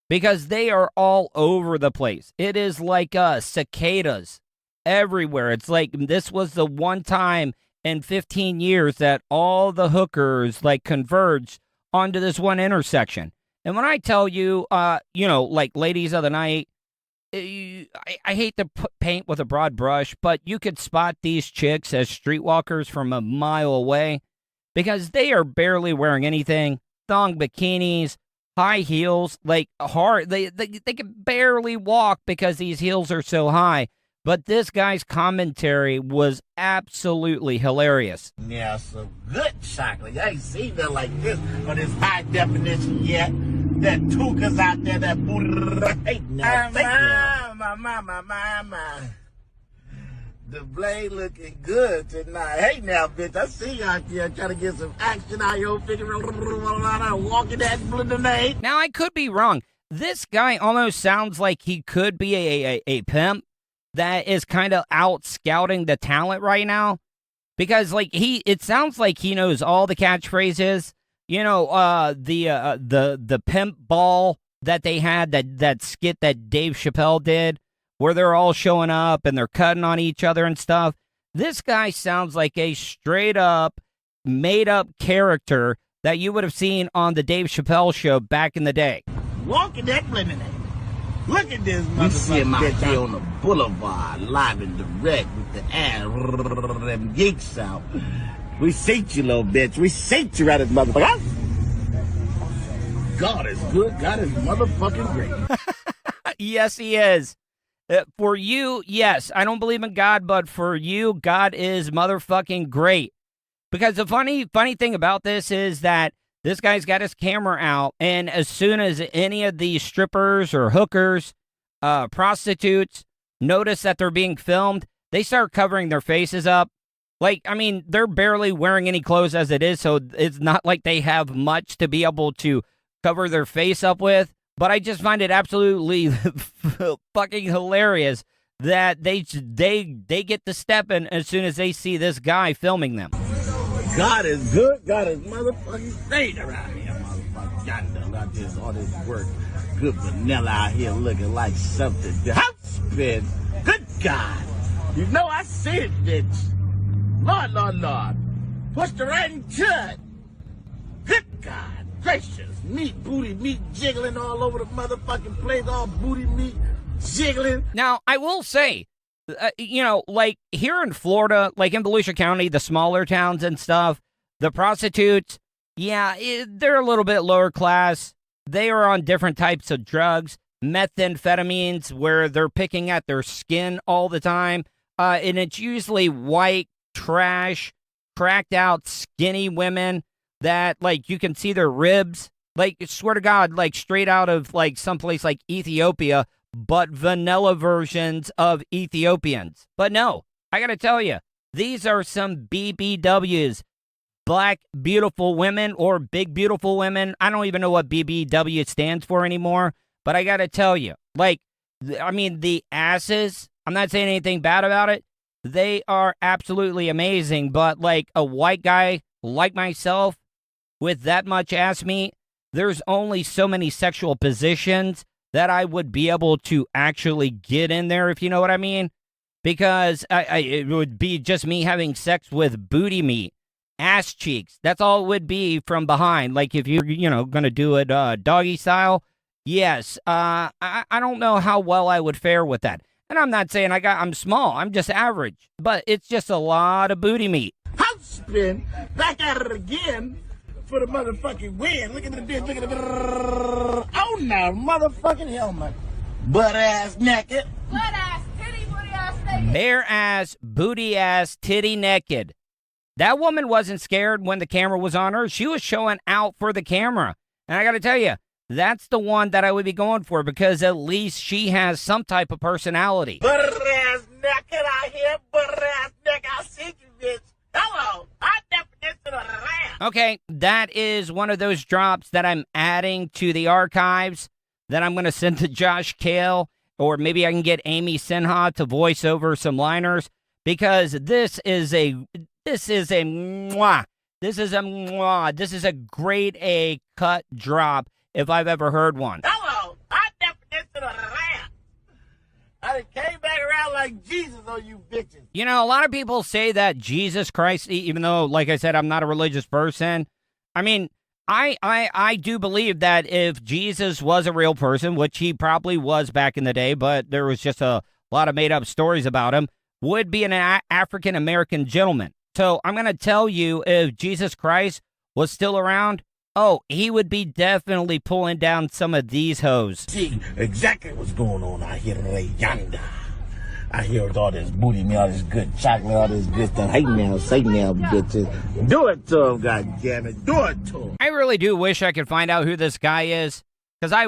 Speaker 5: because they are all over the place. It is like cicadas everywhere. It's like this was the one time in 15 years that all the hookers like converged onto this one intersection. And when I tell you, like ladies of the night, I hate to paint with a broad brush, but you could spot these chicks as streetwalkers from a mile away because they are barely wearing anything. Thong bikinis, high heels, like hard. They can barely walk because these heels are so high. But this guy's commentary was absolutely hilarious.
Speaker 9: Yeah, some good chocolate. I ain't seen nothing like this on this high definition yet. That Tuka's out there, that booty. My. The blade looking good tonight. Hey now, bitch, I see you out there trying to get some action out your figure walking that blue name.
Speaker 5: Now, I could be wrong. This guy almost sounds like he could be a pimp that is kind of out scouting the talent right now. Because, like, it sounds like he knows all the catchphrases. You know, the pimp ball that they had, that skit that Dave Chappelle did, where they're all showing up and they're cutting on each other and stuff. This guy sounds like a straight up, made up character that you would have seen on the Dave Chappelle show back in the day.
Speaker 9: Walking that lemonade. Look at this motherfucker. We see him out here on the boulevard, live and direct with the ass, them geeks out. We see you, little bitch. We see you right as motherfucker. God is good. God is motherfucking great.
Speaker 5: Yes, he is. For you, yes. I don't believe in God, but for you, God is motherfucking great. Because the funny thing about this is that this guy's got his camera out, and as soon as any of these strippers or hookers, prostitutes, notice that they're being filmed, they start covering their faces up. Like, I mean, they're barely wearing any clothes as it is, so it's not like they have much to be able to cover their face up with. But I just find it absolutely fucking hilarious that they get to step in as soon as they see this guy filming them.
Speaker 9: God is good. God is motherfucking great around here, motherfucker. God done got this, all this work. Good vanilla out here looking like something. House spin. Good God. You know I see it, bitch. Lord. Push the right and cut. Good God. gracious. Meat, booty, meat jiggling all over the motherfucking place. All booty meat jiggling.
Speaker 5: Now, I will say, like here in Florida, like in Volusia County, the smaller towns and stuff, the prostitutes, they're a little bit lower class. They are on different types of drugs, methamphetamines, where they're picking at their skin all the time. And it's usually white, trash, cracked out, skinny women that, like, you can see their ribs. Like, swear to God, like, straight out of, like, someplace like Ethiopia, but vanilla versions of Ethiopians. But no, I gotta tell you, these are some BBWs. Black beautiful women or big beautiful women. I don't even know what BBW stands for anymore. But I gotta tell you, like, I mean, the asses, I'm not saying anything bad about it. They are absolutely amazing. But like a white guy like myself with that much ass meat, there's only so many sexual positions that I would be able to actually get in there, if you know what I mean. Because it would be just me having sex with booty meat, ass cheeks. That's all it would be from behind. Like if you're, going to do it doggy style. Yes, I don't know how well I would fare with that. And I'm not saying I'm small. I'm just average. But it's just a lot of booty meat.
Speaker 9: House spin. Back at it again for the motherfucking win. Look at the bitch. Look at the... Oh, no. Motherfucking helmet. Butt ass naked.
Speaker 6: Butt ass, titty, booty ass, naked.
Speaker 5: Bare ass, booty ass, titty naked. That woman wasn't scared when the camera was on her. She was showing out for the camera. And I got to tell you, that's the one that I would be going for because at least she has some type of personality.
Speaker 9: Butt ass naked out here. Butt ass naked. I see you, bitch. Hello. High definition of the land.
Speaker 5: Okay, that is one of those drops that I'm adding to the archives that I'm going to send to Josh Kale, or maybe I can get Amy Sinha to voice over some liners because this is a mwah. This is a mwah. This is a grade A cut drop if I've ever heard one.
Speaker 9: Hello. High definition of the land. I came back around like Jesus on you bitches.
Speaker 5: You know, a lot of people say that Jesus Christ, even though, like I said, I'm not a religious person. I mean, I do believe that if Jesus was a real person, which he probably was back in the day, but there was just a lot of made-up stories about him, would be an African-American gentleman. So I'm going to tell you, if Jesus Christ was still around, he would be definitely pulling down some of these hoes.
Speaker 9: See exactly what's going on out here yonder. I hear all this booty meat, all this good chocolate, all this good stuff. Hey now, say now, bitches. Do it to him, goddammit. Do it to him.
Speaker 5: I really do wish I could find out who this guy is. Because I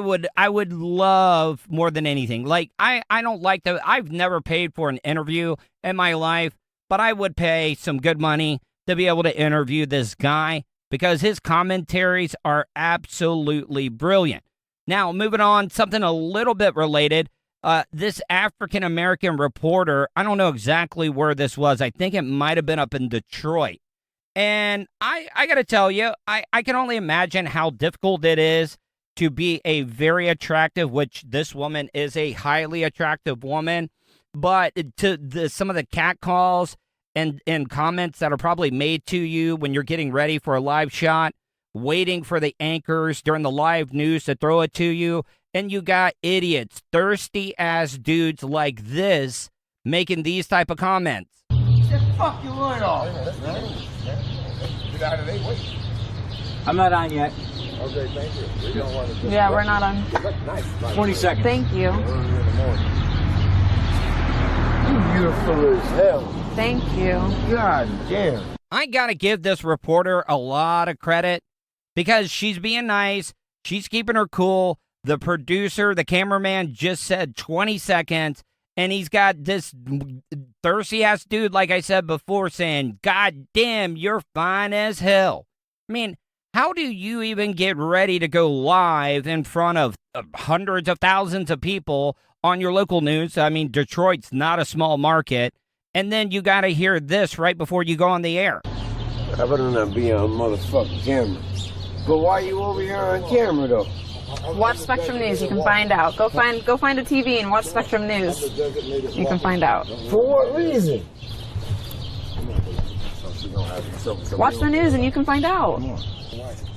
Speaker 5: would love more than anything. Like, I don't like I've never paid for an interview in my life. But I would pay some good money to be able to interview this guy. Because his commentaries are absolutely brilliant. Now, moving on, something a little bit related. This African-American reporter, I don't know exactly where this was. I think it might have been up in Detroit. And I got to tell you, I can only imagine how difficult it is to be a very attractive, which this woman is a highly attractive woman. But to some of the catcalls and comments that are probably made to you when you're getting ready for a live shot, waiting for the anchors during the live news to throw it to you, and you got idiots, thirsty-ass dudes like this making these type of comments.
Speaker 9: Fuck your word off. Get out of there, wait.
Speaker 8: I'm not on yet.
Speaker 9: Okay, thank you. We don't want to
Speaker 6: Yeah, we're not on.
Speaker 9: You look nice.
Speaker 8: 20 seconds.
Speaker 6: Thank you.
Speaker 9: Beautiful as hell.
Speaker 6: Thank you.
Speaker 9: God damn.
Speaker 5: I gotta give this reporter a lot of credit because she's being nice. She's keeping her cool. The producer, the cameraman just said 20 seconds, and he's got this thirsty-ass dude, like I said before, saying, God damn, you're fine as hell. I mean, how do you even get ready to go live in front of hundreds of thousands of people on your local news? I mean, Detroit's not a small market. And then you got to hear this right before you go on the air.
Speaker 10: I better not be on motherfucking camera. But why you over here on camera, though?
Speaker 6: Watch Spectrum News. You can find out. Go find a TV and watch Spectrum News. You can find out.
Speaker 10: For what reason?
Speaker 6: Watch the news and you can find out.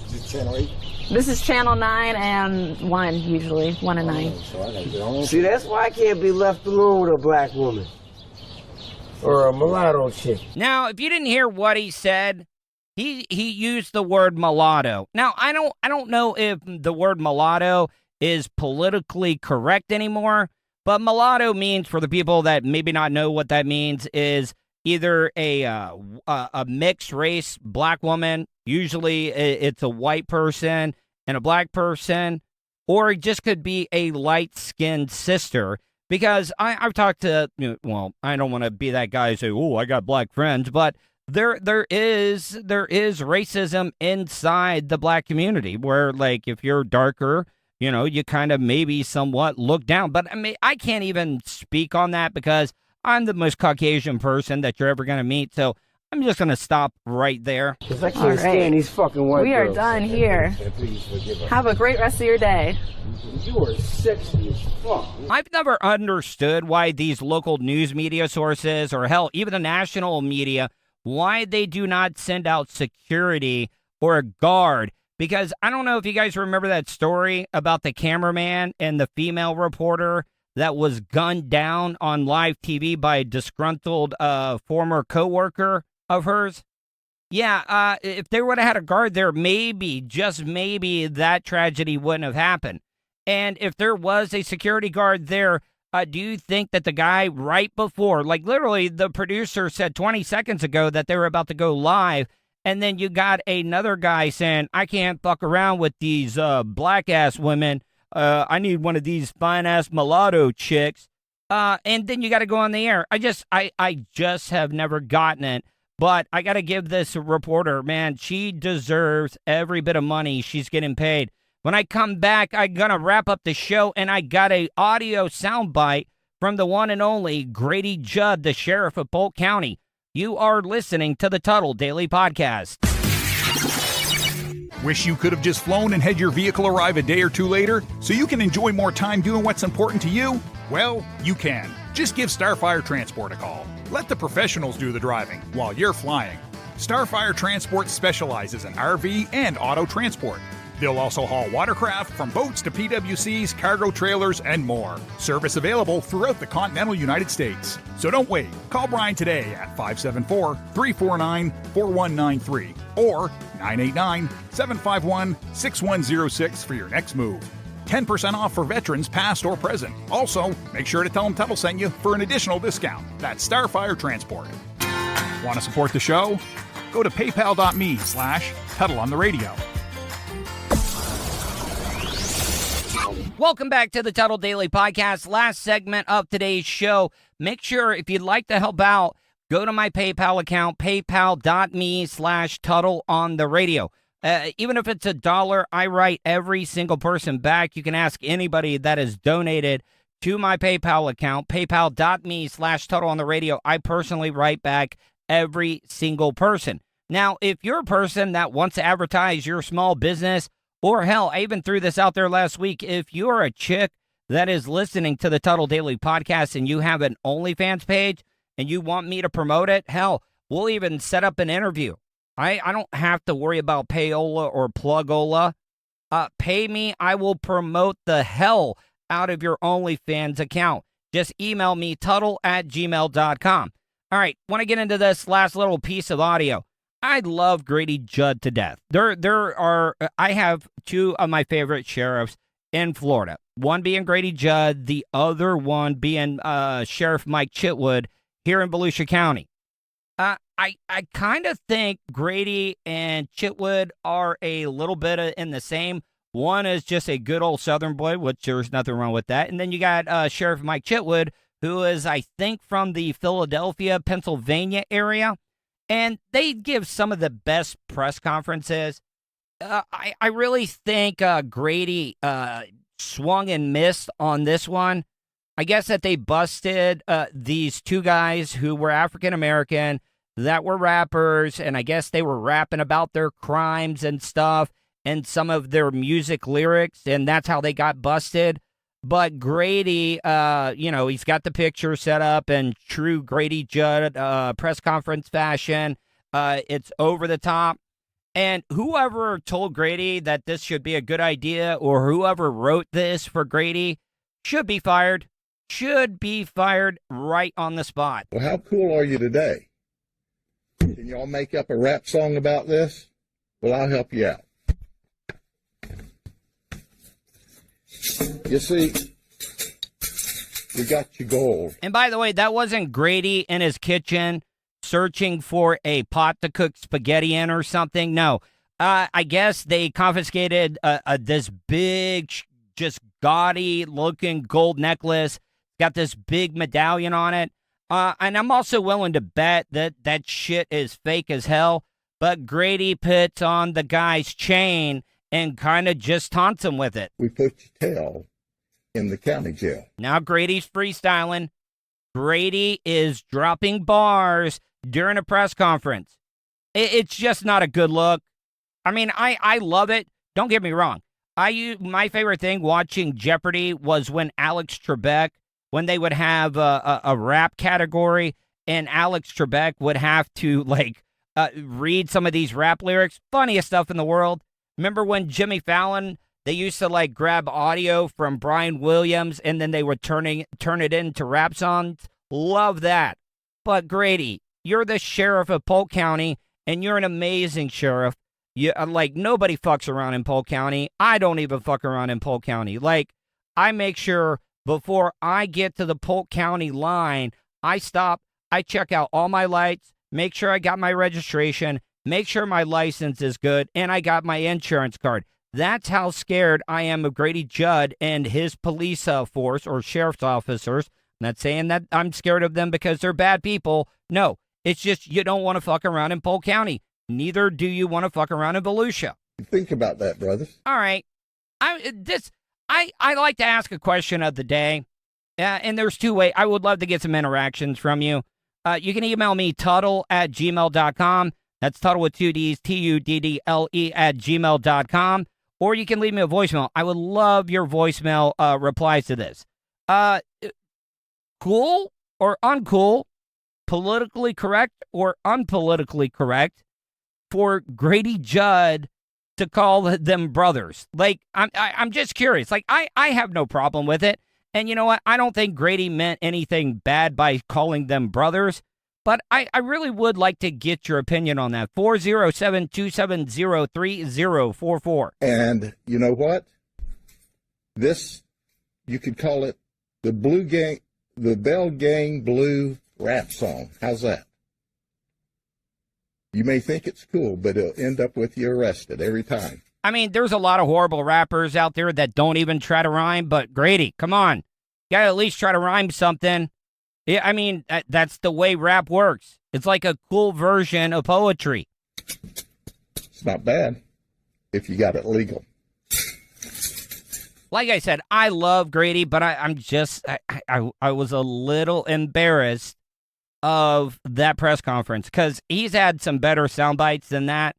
Speaker 9: Just channel 8.
Speaker 6: This is channel 9 and 1, usually. 1 and 9.
Speaker 10: See, that's why I can't be left alone with a black woman. Or a mulatto chick.
Speaker 5: Now, if you didn't hear what he said, he used the word mulatto. Now, I don't know if the word mulatto is politically correct anymore, but mulatto means, for the people that maybe not know what that means, is either a mixed race black woman, usually it's a white person and a black person, or it just could be a light-skinned sister. Because I've talked to, well, I don't want to be that guy who say, oh, I got black friends, but there is racism inside the black community where, like, if you're darker, you kind of maybe somewhat look down. But I mean, I can't even speak on that because I'm the most Caucasian person that you're ever going to meet. So I'm just going to stop right there.
Speaker 10: Because I can't stand these fucking white
Speaker 6: We
Speaker 10: girls.
Speaker 6: are done here. Have a great rest of your day.
Speaker 10: You are sexy as fuck.
Speaker 5: I've never understood why these local news media sources, or hell, even the national media, why they do not send out security or a guard. Because I don't know if you guys remember that story about the cameraman and the female reporter that was gunned down on live TV by a disgruntled former coworker of hers. Yeah, if they would have had a guard there, maybe, just maybe, that tragedy wouldn't have happened. And if there was a security guard there, do you think that the guy right before, like literally the producer said 20 seconds ago that they were about to go live, and then you got another guy saying, I can't fuck around with these black-ass women. I need one of these fine-ass mulatto chicks. And then you got to go on the air. I just have never gotten it. But I got to give this reporter, man, she deserves every bit of money she's getting paid. When I come back, I'm going to wrap up the show, and I got a audio soundbite from the one and only Grady Judd, the sheriff of Polk County. You are listening to the Tuddle Daily Podcast.
Speaker 1: Wish you could have just flown and had your vehicle arrive a day or two later so you can enjoy more time doing what's important to you? Well, you can. Just give Starfire Transport a call. Let the professionals do the driving while you're flying. Starfire Transport specializes in RV and auto transport. They'll also haul watercraft from boats to PWCs, cargo trailers, and more. Service available throughout the continental United States. So don't wait. Call Brian today at 574-349-4193 or 989-751-6106 for your next move. 10% off for veterans past or present. Also, make sure to tell them Tuddle sent you for an additional discount. That's Starfire Transport. Want to support the show? Go to paypal.me/Tuddle on the radio.
Speaker 5: Welcome back to the Tuddle Daily Podcast. Last segment of today's show. Make sure, if you'd like to help out, go to my PayPal account, paypal.me/Tuddle on the radio. Even if it's $1, I write every single person back. You can ask anybody that has donated to my PayPal account, paypal.me/Tuddle on the radio. I personally write back every single person. Now, if you're a person that wants to advertise your small business, or hell, I even threw this out there last week, if you're a chick that is listening to the Tuddle Daily Podcast and you have an OnlyFans page and you want me to promote it, hell, we'll even set up an interview. I don't have to worry about payola or plugola. Pay me, I will promote the hell out of your OnlyFans account. Just email me, tuddle@gmail.com. All right, want to get into this last little piece of audio. I love Grady Judd to death. I have two of my favorite sheriffs in Florida. One being Grady Judd, the other one being Sheriff Mike Chitwood here in Volusia County. I kind of think Grady and Chitwood are a little bit in the same. One is just a good old Southern boy, which there's nothing wrong with that. And then you got Sheriff Mike Chitwood, who is, I think, from the Philadelphia, Pennsylvania area. And they give some of the best press conferences. I really think Grady swung and missed on this one. I guess that they busted these two guys who were African-American that were rappers, and I guess they were rapping about their crimes and stuff and some of their music lyrics, and that's how they got busted. But Grady, he's got the picture set up in true Grady Judd press conference fashion. It's over the top. And whoever told Grady that this should be a good idea, or whoever wrote this for Grady, should be fired. Should be fired right on the spot.
Speaker 11: Well, how cool are you today? Can y'all make up a rap song about this? Well, I'll help you out. You see, we got you gold.
Speaker 5: And by the way, that wasn't Grady in his kitchen searching for a pot to cook spaghetti in or something. No, I guess they confiscated this big, just gaudy-looking gold necklace. Got this big medallion on it. And I'm also willing to bet that that shit is fake as hell. But Grady puts on the guy's chain and kind of just taunts him with it.
Speaker 11: We put your tail in the county jail.
Speaker 5: Now Grady's freestyling. Grady is dropping bars during a press conference. It's just not a good look. I mean, I love it. Don't get me wrong. My favorite thing watching Jeopardy was when Alex Trebek, when they would have a rap category and Alex Trebek would have to read some of these rap lyrics. Funniest stuff in the world. Remember when Jimmy Fallon, they used to grab audio from Brian Williams and then they would turn it into rap songs? Love that. But Grady, you're the sheriff of Polk County and you're an amazing sheriff. Nobody fucks around in Polk County. I don't even fuck around in Polk County. I make sure before I get to the Polk County line, I stop, I check out all my lights, make sure I got my registration, make sure my license is good, and I got my insurance card. That's how scared I am of Grady Judd and his police force or sheriff's officers. I'm not saying that I'm scared of them because they're bad people. No, it's just you don't want to fuck around in Polk County. Neither do you want to fuck around in Volusia.
Speaker 11: Think about that, brothers.
Speaker 5: All right. I like to ask a question of the day, and there's two ways. I would love to get some interactions from you. You can email me, Tuddle@gmail.com. That's Tuddle with two D's, Tuddle @gmail.com. Or you can leave me a voicemail. I would love your voicemail replies to this. Cool or uncool, politically correct or unpolitically correct for Grady Judd to call them brothers. I'm just curious. I have no problem with it. And you know what? I don't think Grady meant anything bad by calling them brothers. But I really would like to get your opinion on that. 407-270-3044.
Speaker 11: And you know what? This, you could call it the Bell Gang Blue rap song. How's that? You may think it's cool, but it'll end up with you arrested every time.
Speaker 5: I mean, there's a lot of horrible rappers out there that don't even try to rhyme, but Grady, come on. You gotta at least try to rhyme something. Yeah, I mean, that's the way rap works. It's like a cool version of poetry.
Speaker 11: It's not bad if you got it legal.
Speaker 5: Like I said, I love Grady, but I was a little embarrassed of that press conference because he's had some better sound bites than that.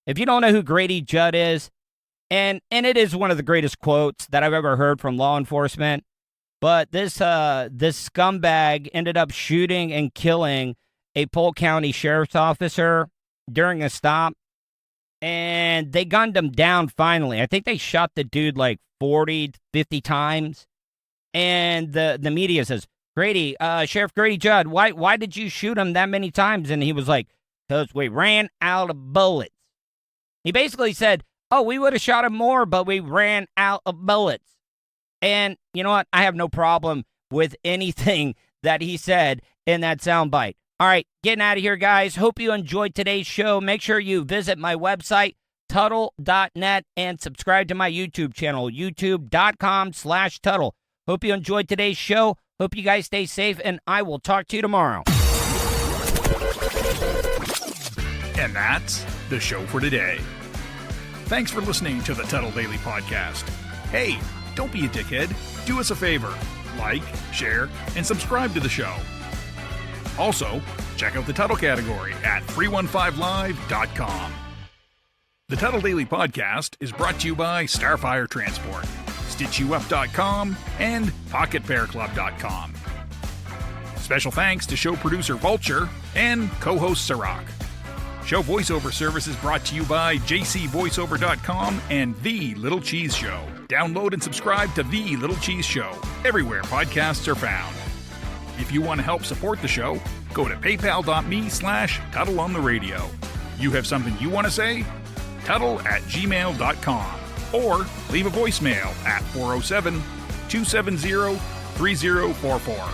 Speaker 5: If you don't know who Grady Judd is, and it is one of the greatest quotes that I've ever heard from law enforcement, but this scumbag ended up shooting and killing a Polk County sheriff's officer during a stop, and they gunned him down finally. I think they shot the dude 40, 50 times, and the media says, Grady, Sheriff Grady Judd, why did you shoot him that many times? And he was like, because we ran out of bullets. He basically said, oh, we would have shot him more, but we ran out of bullets. And you know what? I have no problem with anything that he said in that soundbite. All right, getting out of here, guys. Hope you enjoyed today's show. Make sure you visit my website, Tuddle.net, and subscribe to my YouTube channel, youtube.com/Tuddle. Hope you enjoyed today's show. Hope you guys stay safe, and I will talk to you tomorrow.
Speaker 1: And that's the show for today. Thanks for listening to the Tuddle Daily Podcast. Hey, don't be a dickhead. Do us a favor. Like, share, and subscribe to the show. Also, check out the Tuddle category at 315live.com. The Tuddle Daily Podcast is brought to you by Starfire Transport, StitchYouUp.com, and PocketPairClub.com. Special thanks to show producer Vulture and co-host Sirach. Show voiceover service is brought to you by jcvoiceover.com and The Little Cheese Show. Download and subscribe to The Little Cheese Show everywhere podcasts are found. If you want to help support the show, go to paypal.me/Tuddle on the radio. You have something you want to say? Tuddle@gmail.com or leave a voicemail at 407-270-3044.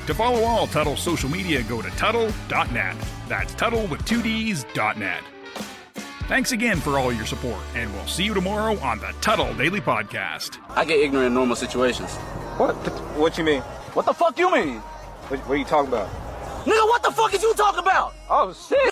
Speaker 1: To follow all Tuddle social media, go to Tuddle.net. That's Tuddle with 2Ds.net. Thanks again for all your support, and we'll see you tomorrow on the Tuddle Daily Podcast.
Speaker 12: I get ignorant in normal situations.
Speaker 13: What you mean?
Speaker 12: What the fuck you mean?
Speaker 13: What are you talking about?
Speaker 12: Nigga, what the fuck is you talking about?
Speaker 13: Oh, shit.